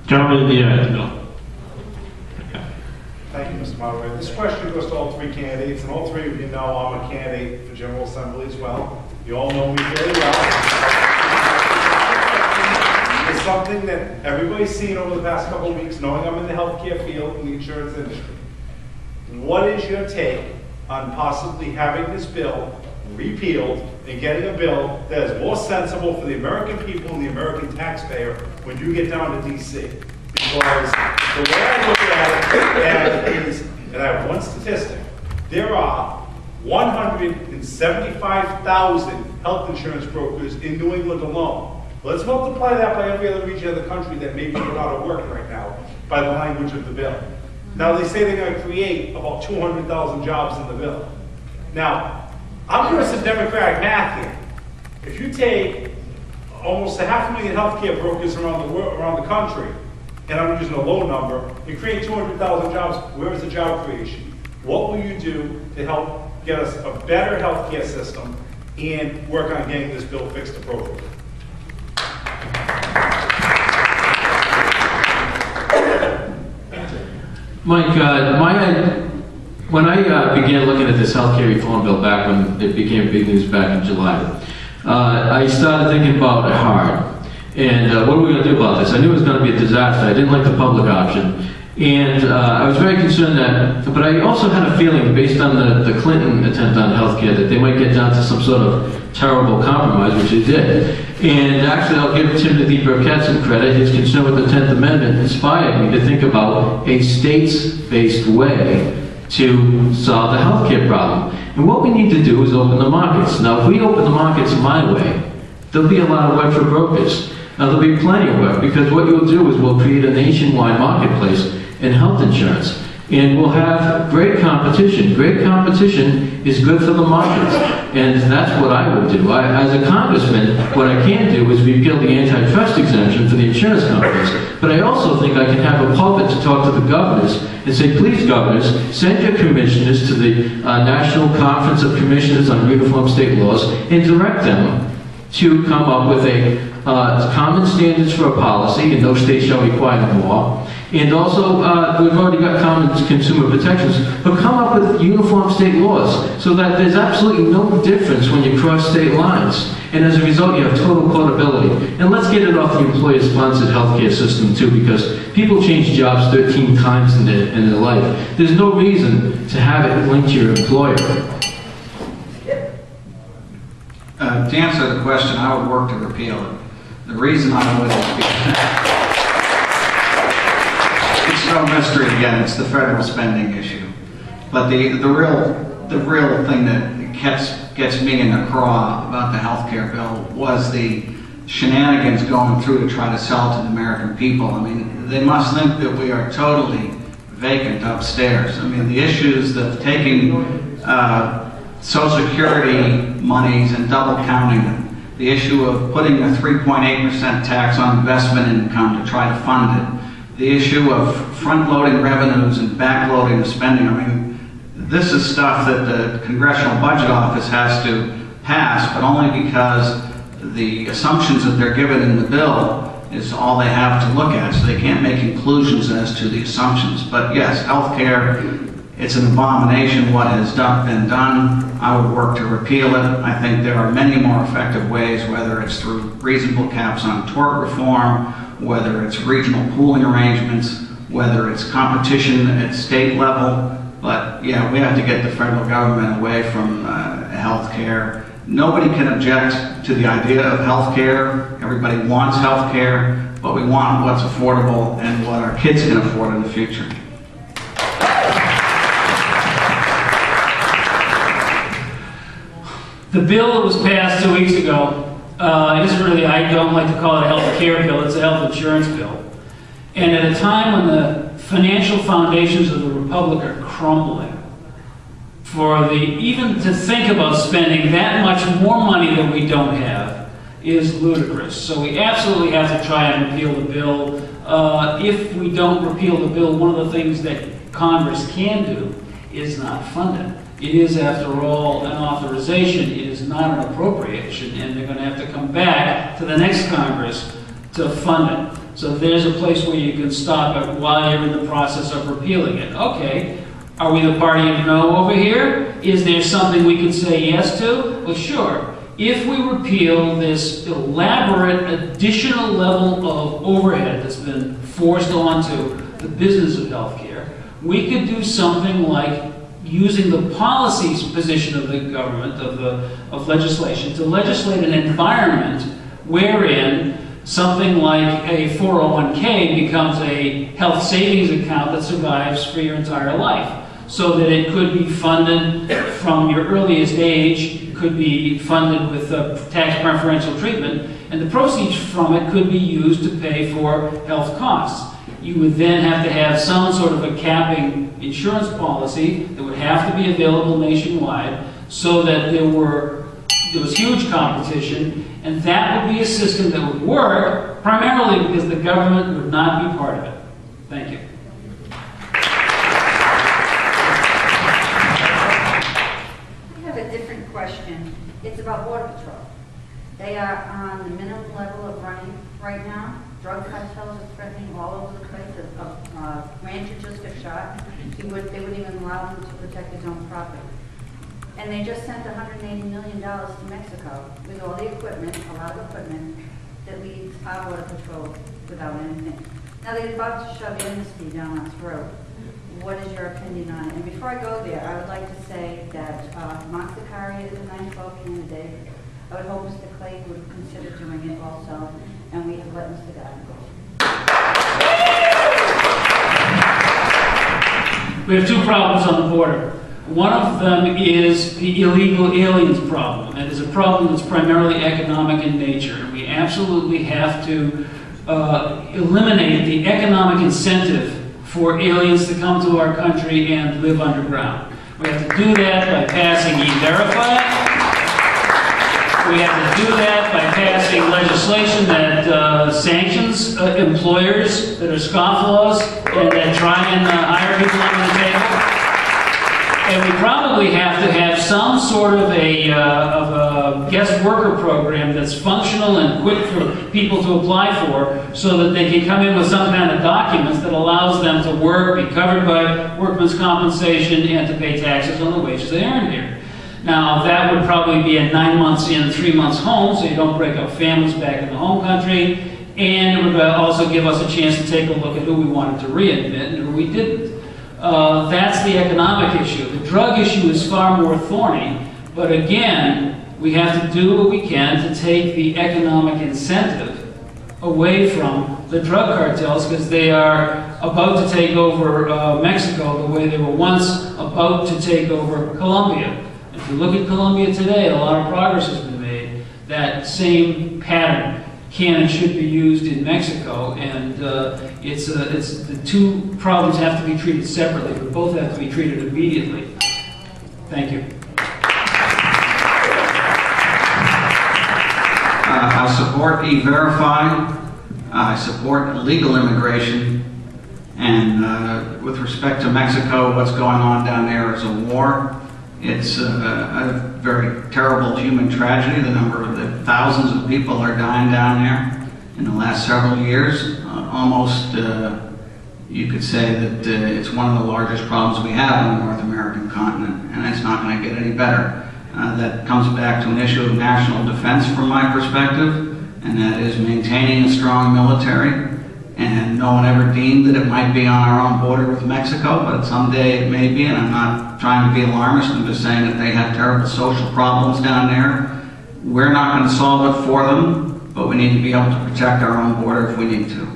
Gentleman in the middle. Thank you, Mr. Moderator. This question goes to all three candidates, and all three of you know I'm a candidate for General Assembly as well. You all know me very well. It's something that everybody's seen over the past couple of weeks, knowing I'm in the healthcare field and the insurance industry. What is your take on possibly having this bill repealed and getting a bill that is more sensible for the American people and the American taxpayer when you get down to D.C.? Because the way I look at it is, and I have one statistic, there are 175,000 health insurance brokers in New England alone. Let's multiply that by every other region of the country that may be out of work right now by the language of the bill. Now they say they're going to create about 200,000 jobs in the bill. Now, I'm doing some Democratic math here. If you take almost 500,000 healthcare brokers around the world, around the country, and I'm using a low number, you create 200,000 jobs, where is the job creation? What will you do to help get us a better healthcare system and work on getting this bill fixed appropriately? Mike, when I began looking at this healthcare reform bill back when it became big news back in July, I started thinking about it hard. And what are we going to do about this? I knew it was going to be a disaster. I didn't like the public option. And I was very concerned that, but I also had a feeling based on the Clinton attempt on healthcare that they might get down to some sort of terrible compromise, which they did. And actually, I'll give Timothy Burkett some credit. His concern with the 10th Amendment inspired me to think about a states-based way to solve the healthcare problem. And what we need to do is open the markets. Now, if we open the markets my way, there'll be a lot of work for brokers. Now, there'll be plenty of work, because what you'll do is we'll create a nationwide marketplace in health insurance. And we'll have great competition. Great competition is good for the markets. And that's what I would do. As a congressman, what I can do is repeal the antitrust exemption for the insurance companies. But I also think I can have a pulpit to talk to the governors and say, please, governors, send your commissioners to the National Conference of Commissioners on Uniform State Laws and direct them to come up with a common standards for a policy, and no state shall require them more. And also, we've already got common consumer protections, but come up with uniform state laws so that there's absolutely no difference when you cross state lines. And as a result, you have total portability. And let's get it off the employer-sponsored healthcare system too, because people change jobs 13 times in their life. There's no reason to have it linked to your employer. To answer the question, I would work to repeal it. The reason I would is it's no mystery again, it's the federal spending issue. But the real thing that gets me in the craw about the healthcare bill was the shenanigans going through to try to sell it to the American people. I mean, they must think that we are totally vacant upstairs. I mean, the issues of taking Social Security monies and double counting them, the issue of putting a 3.8% tax on investment income to try to fund it, the issue of front-loading revenues and back-loading the spending. I mean, this is stuff that the Congressional Budget Office has to pass, but only because the assumptions that they're given in the bill is all they have to look at, so they can't make conclusions as to the assumptions. But yes, healthcare, it's an abomination what has been done. I would work to repeal it. I think there are many more effective ways, whether it's through reasonable caps on tort reform, whether it's regional pooling arrangements, whether it's competition at state level. But yeah, we have to get the federal government away from health care. Nobody can object to the idea of health care. Everybody wants health care, but we want what's affordable and what our kids can afford in the future. The bill that was passed 2 weeks ago is really, I don't like to call it a health care bill, it's a health insurance bill. And at a time when the financial foundations of the Republic are crumbling, even to think about spending that much more money than we don't have is ludicrous. So we absolutely have to try and repeal the bill. If we don't repeal the bill, one of the things that Congress can do is not fund it. It is, after all, an authorization. It is not an appropriation, and they're going to have to come back to the next Congress to fund it. So there's a place where you can stop it while you're in the process of repealing it. Okay, are we the party of no over here? Is there something we can say yes to? Well, sure. If we repeal this elaborate additional level of overhead that's been forced onto the business of healthcare, we could do something like using the policy position of the government, of legislation, to legislate an environment wherein something like a 401k becomes a health savings account that survives for your entire life, so that it could be funded from your earliest age, could be funded with tax preferential treatment, and the proceeds from it could be used to pay for health costs. You would then have to have some sort of a capping insurance policy that would have to be available nationwide, so that there was huge competition, and that would be a system that would work, primarily because the government would not be part of it. Thank you. I have a different question. It's about Border Patrol. They are on the minimum level of running right now. Drug cartels are threatening all over the place. A rancher just got shot. They wouldn't even allow him to protect his own property. And they just sent $180 million to Mexico with all the equipment, a lot of equipment, that leaves our Border Patrol without anything. Now they're about to shove amnesty down our throat. What is your opinion on it? And before I go there, I would like to say that Mark Zakari is a 9-12 candidate. I would hope Mr. Clay would consider doing it also, and we have let Mr. Gordon go. We have two problems on the border. One of them is the illegal aliens problem, and it's a problem that's primarily economic in nature. And we absolutely have to eliminate the economic incentive for aliens to come to our country and live underground. We have to do that by passing E-Verify. We have to do that by passing legislation that sanctions employers that are scofflaws and that try and hire people under the table. And we probably have to have some sort of a guest worker program that's functional and quick for people to apply for, so that they can come in with some kind of documents that allows them to work, be covered by workman's compensation, and to pay taxes on the wages they earn here. Now, that would probably be a 9 months in, 3 months home, so you don't break up families back in the home country, and it would also give us a chance to take a look at who we wanted to readmit and who we didn't. That's the economic issue. The drug issue is far more thorny, but again, we have to do what we can to take the economic incentive away from the drug cartels, because they are about to take over Mexico the way they were once about to take over Colombia. If you look at Colombia today, a lot of progress has been made. That same pattern can and should be used in Mexico, and it's the two problems have to be treated separately, but both have to be treated immediately. Thank you. I support E-Verify. I support legal immigration. And with respect to Mexico, what's going on down there is a war. It's a very terrible human tragedy. The number of the thousands of people are dying down there in the last several years. Almost, you could say that it's one of the largest problems we have on the North American continent, and it's not going to get any better. That comes back to an issue of national defense from my perspective, and that is maintaining a strong military. And no one ever deemed that it might be on our own border with Mexico, but someday it may be, and I'm not trying to be alarmist. I'm just saying that they have terrible social problems down there. We're not going to solve it for them, but we need to be able to protect our own border if we need to.